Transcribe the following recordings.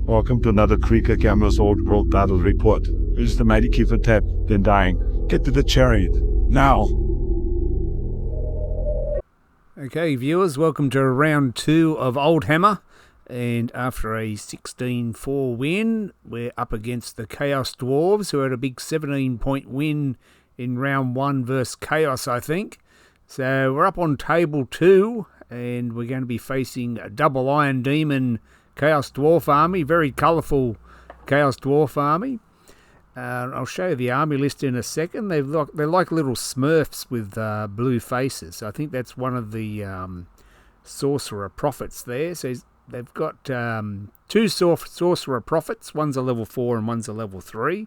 Welcome to another Creeker Gamers Old World Battle Report. Here's the mighty Kiefer Tap, then dying. Get to the chariot, now! Okay, viewers, welcome to round 2 of Old Hammer. And after a 16-4 win, we're up against the Chaos Dwarves, who had a big 17-point win in round 1 versus Chaos, I think. So we're up on table 2, and we're going to be facing a double Iron Demon Chaos Dwarf army, very colourful Chaos Dwarf army. I'll show you the army list in a second. They're like little Smurfs with blue faces. I think that's one of the Sorcerer Prophets there. So they've got 2 Sorcerer Prophets. One's a level 4 and one's a level 3.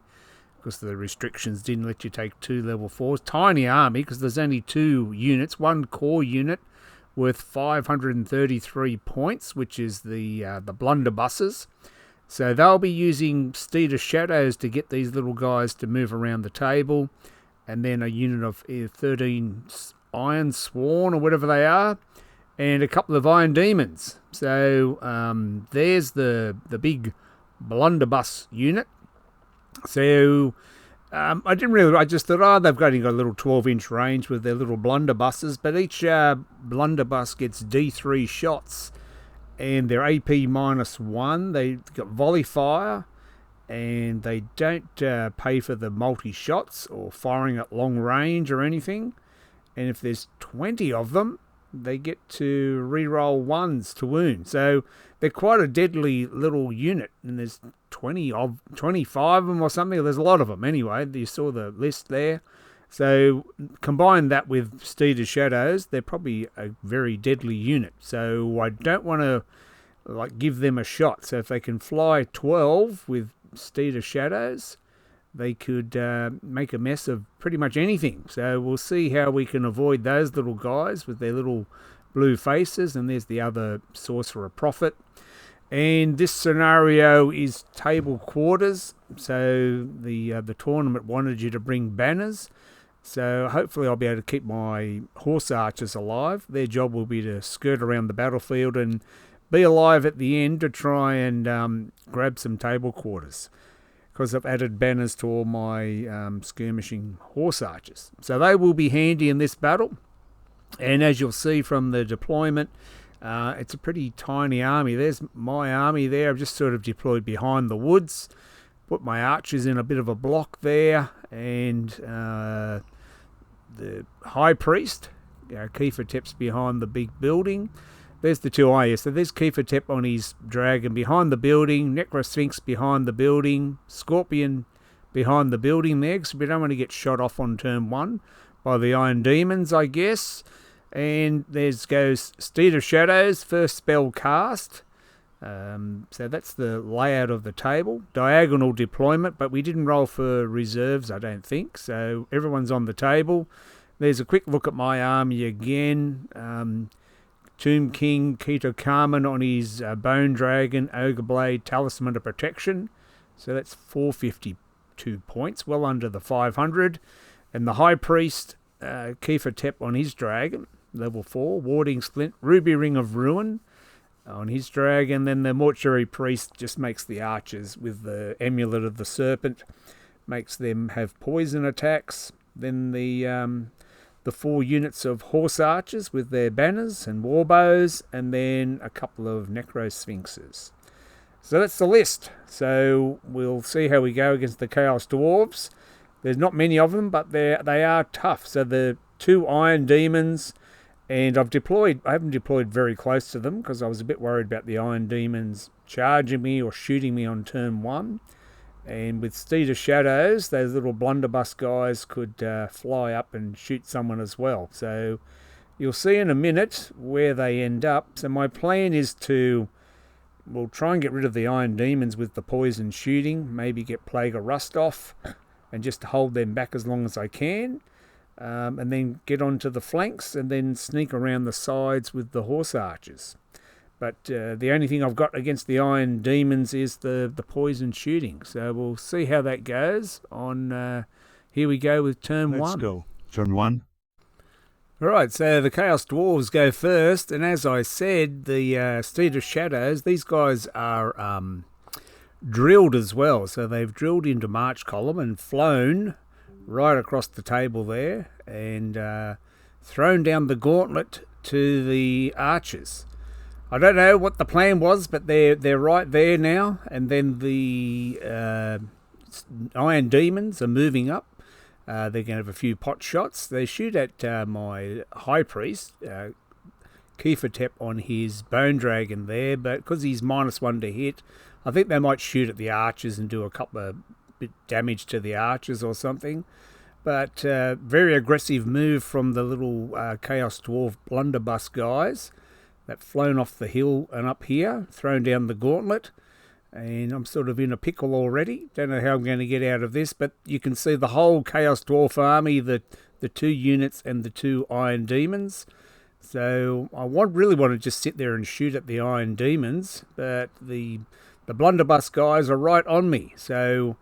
Because the restrictions didn't let you take 2 level 4s. Tiny army because there's only 2 units. One core unit worth 533 points, which is the blunderbusses. So they'll be using Steed of Shadows to get these little guys to move around the table, and then a unit of 13 Iron Sworn or whatever they are, and a couple of Iron Demons. So there's the big blunderbuss unit. So I just thought, they've only got a little 12-inch range with their little blunderbusses, but each blunderbuss gets D3 shots, and they're AP -1. They've got volley fire, and they don't pay for the multi-shots or firing at long range or anything. And if there's 20 of them, they get to re-roll 1s to wound. So they're quite a deadly little unit, and there's 25 of them or something. There's a lot of them anyway. You saw the list there. So combine that with Steed of Shadows, they're probably a very deadly unit. So I don't want to give them a shot. So if they can fly 12 with Steed of Shadows, they could make a mess of pretty much anything. So we'll see how we can avoid those little guys with their little blue faces. And there's the other Sorcerer Prophet. And this scenario is table quarters. So the tournament wanted you to bring banners. So hopefully I'll be able to keep my horse archers alive. Their job will be to skirt around the battlefield and be alive at the end to try and grab some table quarters, because I've added banners to all my skirmishing horse archers. So they will be handy in this battle. And as you'll see from the deployment, it's a pretty tiny army. There's my army there. I've just sort of deployed behind the woods, put my archers in a bit of a block there, and the High Priest, Kiefer Tep's behind the big building. There's the 2 IS. So there's Kiefer Tep on his dragon behind the building, Necrosphinx behind the building, Scorpion behind the building there, because we don't want to get shot off on turn 1 by the Iron Demons, I guess. And there's goes Steed of Shadows, first spell cast. So that's the layout of the table. Diagonal deployment, but we didn't roll for reserves, I don't think. So everyone's on the table. There's a quick look at my army again. Tomb King, Keto Carmen on his Bone Dragon, Ogre Blade, Talisman of Protection. So that's 452 points, well under the 500. And the High Priest, Kiefer Tep on his dragon, level 4, Warding Splint, Ruby Ring of Ruin on his dragon. Then the Mortuary Priest just makes the archers with the Amulet of the Serpent, makes them have poison attacks. Then the 4 units of horse archers with their banners and warbows, and then a couple of Necrosphinxes. So that's the list. So we'll see how we go against the Chaos Dwarves. There's not many of them, but they are tough. So the 2 Iron Demons, and I haven't deployed very close to them because I was a bit worried about the Iron Demons charging me or shooting me on turn 1. And with Steed of Shadows, those little blunderbuss guys could fly up and shoot someone as well. So you'll see in a minute where they end up. So my plan is to, we'll try and get rid of the Iron Demons with the poison shooting, maybe get Plague of Rust off, and just hold them back as long as I can. And then get onto the flanks and then sneak around the sides with the horse archers. But the only thing I've got against the Iron Demons is the poison shooting. So we'll see how that goes on. Here we go with turn 1. Let's go. Turn 1. All right, so the Chaos Dwarves go first. And as I said, the Steed of Shadows, these guys are drilled as well. So they've drilled into March column and flown right across the table there and thrown down the gauntlet to the archers. I don't know what the plan was, but they're right there now. And then the Iron Demons are moving up. They're going to have a few pot shots. They shoot at my High Priest, Kiefertep, on his Bone Dragon there, but because he's -1 to hit, I think they might shoot at the archers and do a couple of bit damage to the archers or something. But very aggressive move from the little Chaos Dwarf blunderbuss guys that flown off the hill and up here, thrown down the gauntlet. And I'm sort of in a pickle already. Don't know how I'm going to get out of this, but you can see the whole Chaos Dwarf army, the 2 units and the 2 Iron Demons. So I really want to just sit there and shoot at the Iron Demons, but the blunderbuss guys are right on me. So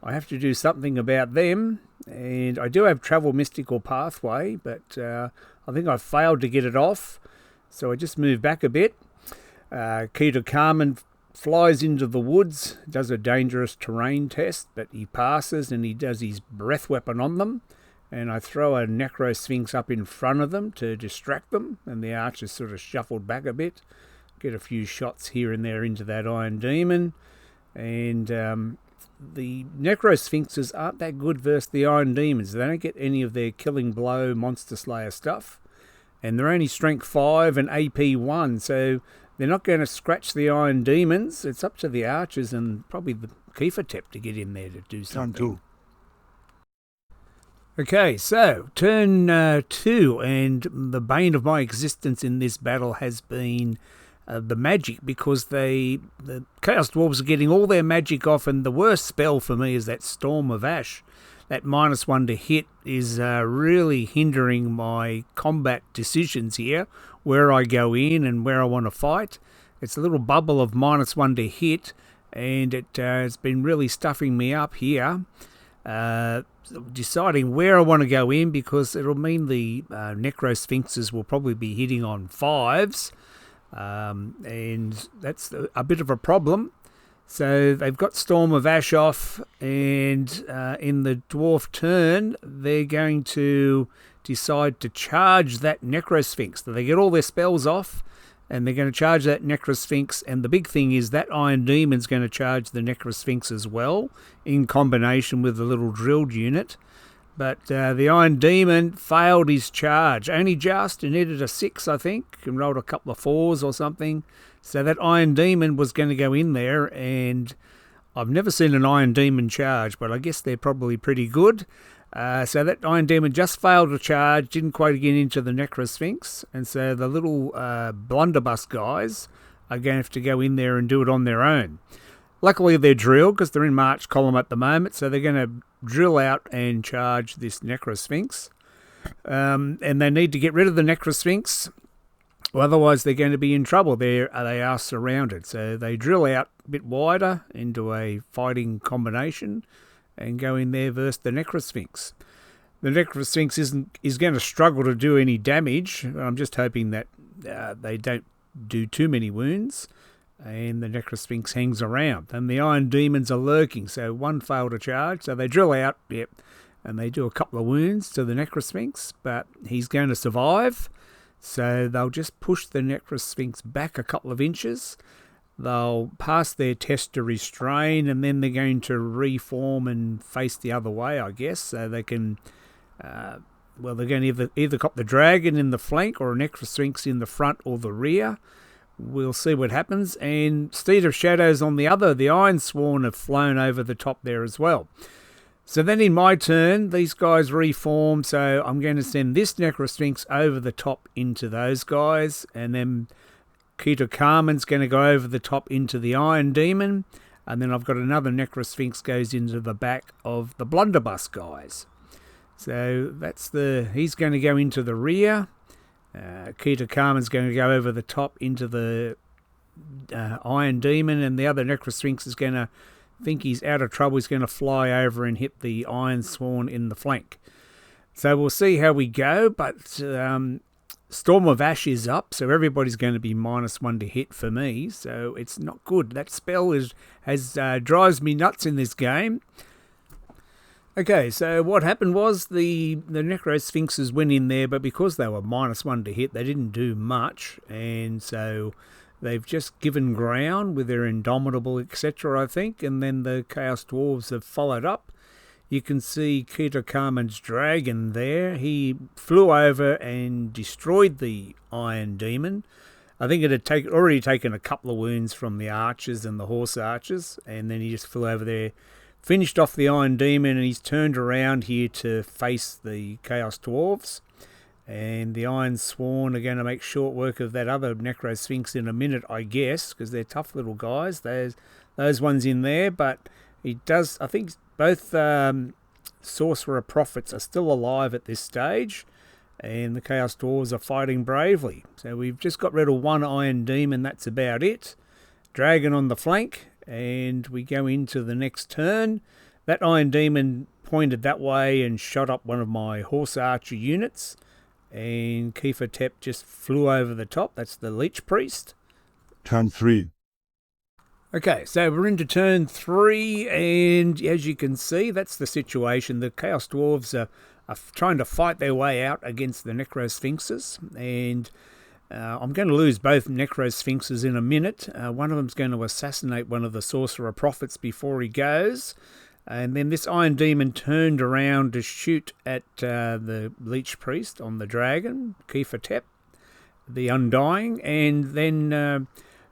I have to do something about them. And I do have Travel Mystical Pathway, but I think I've failed to get it off. So I just move back a bit. Keita Carmen flies into the woods, does a dangerous terrain test, but he passes and he does his breath weapon on them. And I throw a Necro Sphinx up in front of them to distract them, and the archers sort of shuffled back a bit. Get a few shots here and there into that Iron Demon. And the Necro Sphinxes aren't that good versus the Iron Demons. They don't get any of their Killing Blow, Monster Slayer stuff. And they're only Strength 5 and AP 1, so they're not going to scratch the Iron Demons. It's up to the archers and probably the Kiefertep to get in there to do something. Okay, so turn 2, and the bane of my existence in this battle has been the magic, because the Chaos Dwarves are getting all their magic off, and the worst spell for me is that Storm of Ash. That -1 to hit is really hindering my combat decisions here, where I go in and where I want to fight. It's a little bubble of -1 to hit, and it's been really stuffing me up here. Deciding where I want to go in, because it'll mean the Necro Sphinxes will probably be hitting on 5s, and that's a bit of a problem. So they've got Storm of Ash off, and in the Dwarf turn, they're going to decide to charge that Necro Sphinx. So they get all their spells off, and they're going to charge that Necro Sphinx. And the big thing is that Iron Demon's going to charge the Necro Sphinx as well, in combination with the little drilled unit. But the Iron Demon failed his charge. Only just, and needed a 6, I think, and rolled a couple of 4s or something. So that Iron Demon was going to go in there, and I've never seen an Iron Demon charge, but I guess they're probably pretty good. So that Iron Demon just failed to charge, didn't quite get into the Necro Sphinx, and so the little blunderbuss guys are going to have to go in there and do it on their own. Luckily they're drilled, because they're in March column at the moment, so they're going to drill out and charge this Necro Sphinx. And they need to get rid of the Necro Sphinx, well, otherwise they're going to be in trouble. They are surrounded. So they drill out a bit wider into a fighting combination and go in there versus the Necro Sphinx. The Necro Sphinx is going to struggle to do any damage. I'm just hoping that they don't do too many wounds, and the Necro Sphinx hangs around. And the Iron Demons are lurking, so one failed to charge. So they drill out, and they do a couple of wounds to the Necro Sphinx, but he's going to survive. So they'll just push the Necro Sphinx back a couple of inches. They'll pass their test to restrain, and then they're going to reform and face the other way, I guess. So they can, they're going to either cop the dragon in the flank or a Necro Sphinx in the front or the rear. We'll see what happens. And Steed of Shadows on the other, the Iron Sworn have flown over the top there as well. So then in my turn, these guys reform, so I'm going to send this Necro Sphinx over the top into those guys, and then Keita Carmen's going to go over the top into the Iron Demon, and then I've got another Necro Sphinx goes into the back of the Blunderbuss guys. So he's going to go into the rear. Keita Carmen's going to go over the top into the Iron Demon, and the other Necro Sphinx is going to think he's out of trouble. He's going to fly over and hit the Iron Sworn in the flank. So we'll see how we go, but Storm of Ash is up, so everybody's going to be -1 to hit for me, so it's not good. That spell drives me nuts in this game. Okay, so what happened was the Necro Sphinxes went in there, but because they were -1 to hit, they didn't do much, and so they've just given ground with their Indomitable, etc., I think, and then the Chaos Dwarves have followed up. You can see Keto Carmen's dragon there. He flew over and destroyed the Iron Demon. I think it had already taken a couple of wounds from the archers and the horse archers, and then he just flew over there, finished off the Iron Demon, and he's turned around here to face the Chaos Dwarves. And the Iron Sworn are going to make short work of that other Necro Sphinx in a minute, I guess, because they're tough little guys. Those ones in there, but he does, I think both Sorcerer Prophets are still alive at this stage, and the Chaos Dwarves are fighting bravely. So we've just got rid of one Iron Demon, that's about it. Dragon on the flank, and we go into the next turn. That Iron Demon pointed that way and shot up one of my Horse Archer units, and Kiefer Tep just flew over the top. That's the Leech Priest. Turn 3. Okay, so we're into turn 3, and as you can see, that's the situation. The Chaos Dwarves are trying to fight their way out against the Necro Sphinxes, and I'm going to lose both Necro Sphinxes in a minute. One of them's going to assassinate one of the Sorcerer Prophets before he goes, and then this Iron Demon turned around to shoot at the Leech Priest on the dragon, Kiefer Tep, the Undying, and then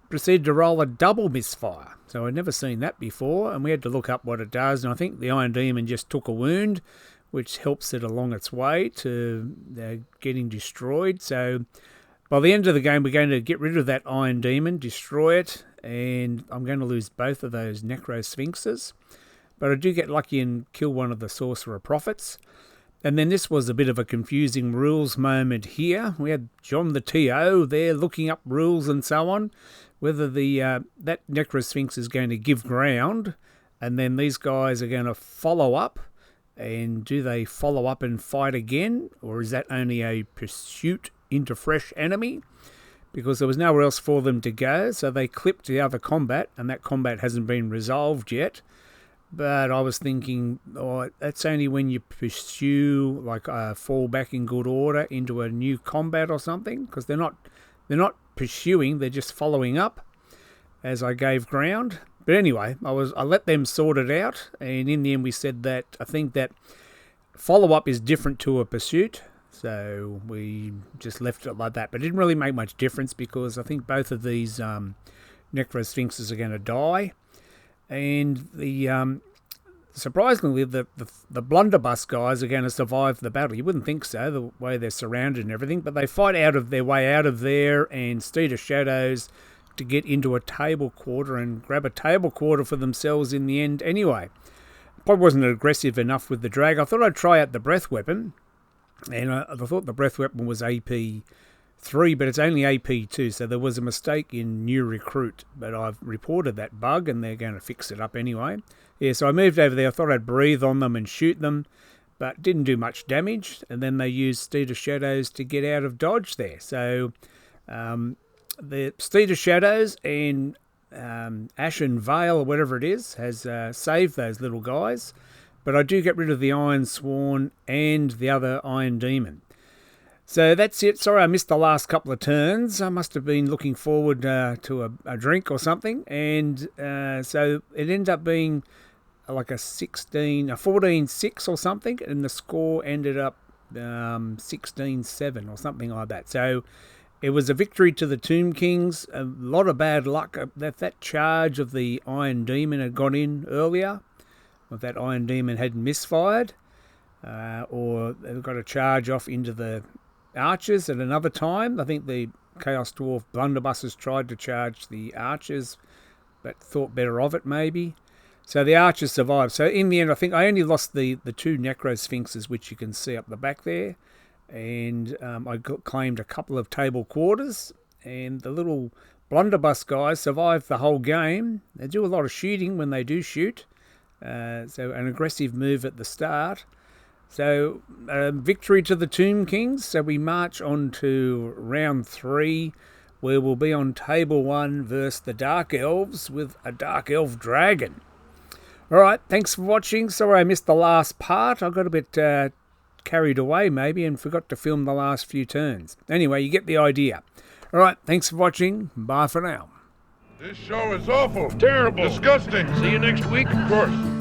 proceeded to roll a double misfire. So I'd never seen that before, and we had to look up what it does, and I think the Iron Demon just took a wound, which helps it along its way to getting destroyed. So by the end of the game, we're going to get rid of that Iron Demon, destroy it, and I'm going to lose both of those Necro Sphinxes. But I do get lucky and kill one of the Sorcerer Prophets. And then this was a bit of a confusing rules moment here. We had John the TO there looking up rules and so on, whether that Necro Sphinx is going to give ground, and then these guys are going to follow up. And do they follow up and fight again, or is that only a pursuit into fresh enemy? Because there was nowhere else for them to go, so they clipped the other combat, and that combat hasn't been resolved yet. But I was thinking, that's only when you pursue, like fall back in good order into a new combat or something, because they're not pursuing, they're just following up as I gave ground. But anyway, I let them sort it out, and in the end we said that I think that follow-up is different to a pursuit, so we just left it like that. But it didn't really make much difference, because I think both of these Necro Sphinxes are going to die. And surprisingly, the blunderbuss guys are going to survive the battle. You wouldn't think so, the way they're surrounded and everything, but they fight out of their way out of there, and Steed of Shadows to get into a table quarter and grab a table quarter for themselves in the end anyway. Probably wasn't aggressive enough with the drag. I thought I'd try out the breath weapon, and I thought the breath weapon was AP 3, but it's only AP2, so there was a mistake in new recruit, but I've reported that bug and they're going to fix it up anyway. Yeah, so I moved over there. I thought I'd breathe on them and shoot them, but didn't do much damage, and then they used Steed of Shadows to get out of dodge there. So the Steed of Shadows and Ashen Veil, or whatever it is, has saved those little guys, but I do get rid of the Iron Sworn and the other Iron Demon. So that's it. Sorry I missed the last couple of turns. I must have been looking forward to a drink or something. And so it ended up being like a 14-6 or something. And the score ended up 16-7 or something like that. So it was a victory to the Tomb Kings. A lot of bad luck. That charge of the Iron Demon had got in earlier. If that Iron Demon hadn't misfired. Or they got a charge off into the archers at another time. I think the Chaos Dwarf blunderbusses tried to charge the archers, but thought better of it maybe. So the archers survived. So in the end, I think I only lost the two Necro Sphinxes, which you can see up the back there, and I claimed a couple of table quarters, and the little blunderbuss guys survived the whole game. They do a lot of shooting when they do shoot, so an aggressive move at the start. So, victory to the Tomb Kings. So we march on to round 3, where we'll be on table 1 versus the Dark Elves with a Dark Elf Dragon. Alright, thanks for watching. Sorry I missed the last part. I got a bit carried away maybe and forgot to film the last few turns. Anyway, you get the idea. Alright, thanks for watching. Bye for now. This show is awful. Terrible. Disgusting. See you next week. Of course.